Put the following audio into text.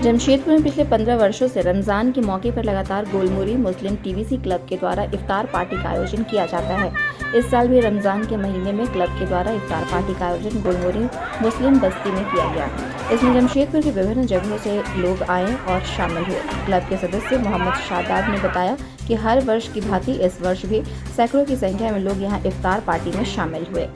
जमशेदपुर में पिछले 15 वर्षों से रमज़ान के मौके पर लगातार गोलमुरी मुस्लिम टीवीसी क्लब के द्वारा इफ्तार पार्टी का आयोजन किया जाता है। इस साल भी रमज़ान के महीने में क्लब के द्वारा इफ्तार पार्टी का आयोजन गोलमुरी मुस्लिम बस्ती में किया गया। इसमें जमशेदपुर के विभिन्न जगहों से लोग आए और शामिल हुए। क्लब के सदस्य मोहम्मद शादाब ने बताया कि हर वर्ष की भांति इस वर्ष भी सैकड़ों की संख्या में लोग यहाँ इफ्तार पार्टी में शामिल हुए।